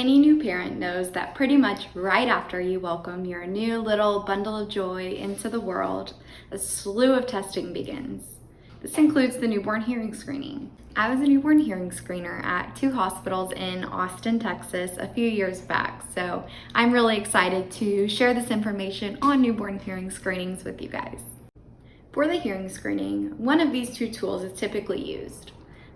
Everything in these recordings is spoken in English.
Any new parent knows that pretty much right after you welcome your new little bundle of joy into the world, a slew of testing begins. This includes the newborn hearing screening. I was a newborn hearing screener at 2 hospitals in Austin, Texas a few years back, so I'm really excited to share this information on newborn hearing screenings with you guys. For the hearing screening, one of these 2 tools is typically used.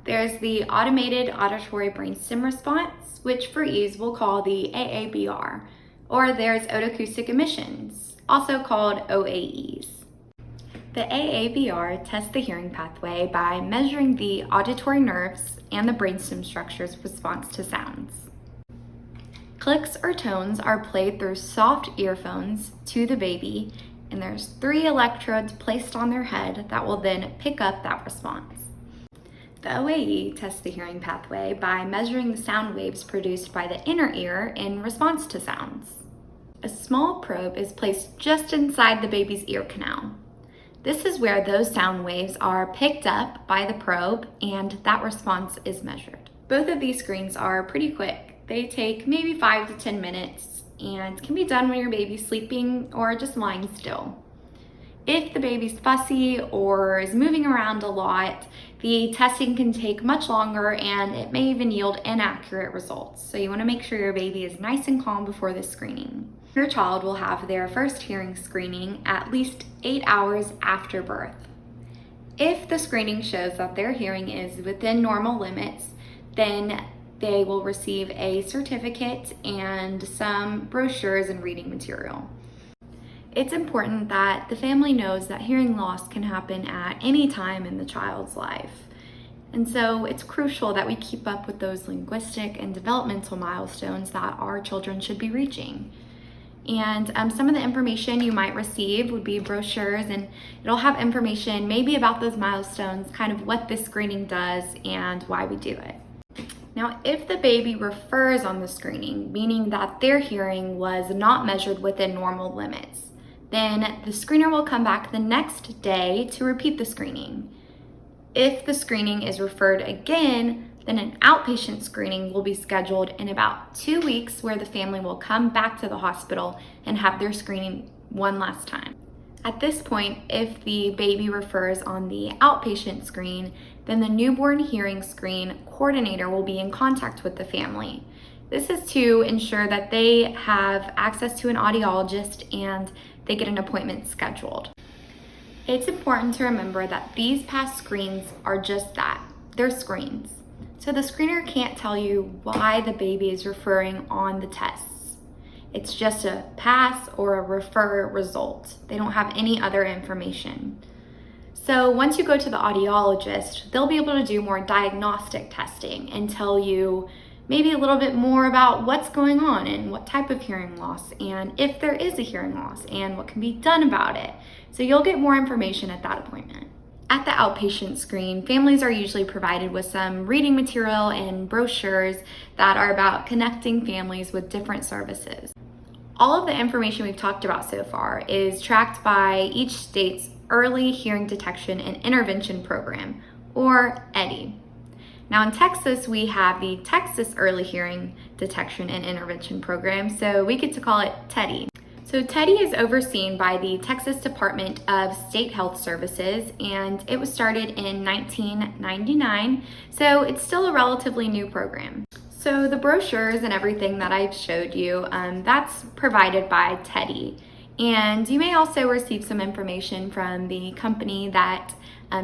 There's the Automated Auditory Brainstem Response, which for ease we'll call the AABR, or there's otoacoustic emissions, also called OAEs. The AABR tests the hearing pathway by measuring the auditory nerves and the brainstem structure's response to sounds. Clicks or tones are played through soft earphones to the baby, and there's 3 electrodes placed on their head that will then pick up that response. The OAE tests the hearing pathway by measuring the sound waves produced by the inner ear in response to sounds. A small probe is placed just inside the baby's ear canal. This is where those sound waves are picked up by the probe and that response is measured. Both of these screens are pretty quick. They take maybe 5 to 10 minutes and can be done when your baby's sleeping or just lying still. If the baby's fussy or is moving around a lot, the testing can take much longer and it may even yield inaccurate results. So you want to make sure your baby is nice and calm before this screening. Your child will have their first hearing screening at least 8 hours after birth. If the screening shows that their hearing is within normal limits, then they will receive a certificate and some brochures and reading material. It's important that the family knows that hearing loss can happen at any time in the child's life. And so it's crucial that we keep up with those linguistic and developmental milestones that our children should be reaching. And some of the information you might receive would be brochures, and it'll have information maybe about those milestones, kind of what this screening does and why we do it. Now, if the baby refers on the screening, meaning that their hearing was not measured within normal limits, then the screener will come back the next day to repeat the screening. If the screening is referred again, then an outpatient screening will be scheduled in about 2 weeks, where the family will come back to the hospital and have their screening one last time. At this point, if the baby refers on the outpatient screen, then the newborn hearing screen coordinator will be in contact with the family. This is to ensure that they have access to an audiologist and they get an appointment scheduled. It's important to remember that these past screens are just that, they're screens. So the screener can't tell you why the baby is referring on the tests. It's just a pass or a refer result. They don't have any other information. So once you go to the audiologist, they'll be able to do more diagnostic testing and tell you maybe a little bit more about what's going on and what type of hearing loss, and if there is a hearing loss and what can be done about it. So you'll get more information at that appointment. At the outpatient screen, families are usually provided with some reading material and brochures that are about connecting families with different services. All of the information we've talked about so far is tracked by each state's Early Hearing Detection and Intervention Program, or EDI. Now in Texas, we have the Texas Early Hearing Detection and Intervention Program, so we get to call it TEDI. So TEDI is overseen by the Texas Department of State Health Services, and it was started in 1999, so it's still a relatively new program. So the brochures and everything that I've showed you, that's provided by TEDI. And you may also receive some information from the company that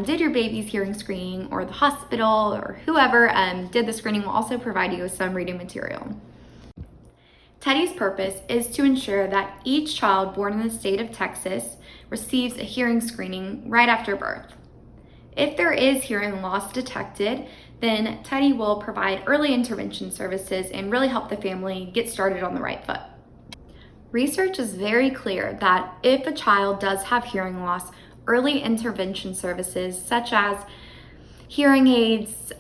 did your baby's hearing screening, or the hospital, or whoever did the screening will also provide you with some reading material. TEDI's purpose is to ensure that each child born in the state of Texas receives a hearing screening right after birth. If there is hearing loss detected, then TEDI will provide early intervention services and really help the family get started on the right foot. Research is very clear that if a child does have hearing loss, early intervention services such as hearing aids,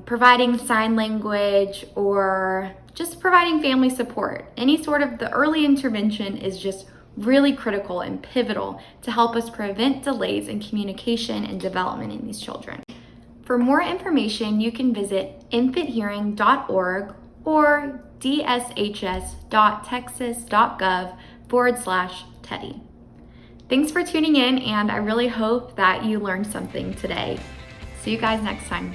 providing sign language, or just providing family support, any sort of the early intervention is just really critical and pivotal to help us prevent delays in communication and development in these children. For more information, you can visit infanthearing.org or dshs.texas.gov/Teddy. Thanks for tuning in, and I really hope that you learned something today. See you guys next time.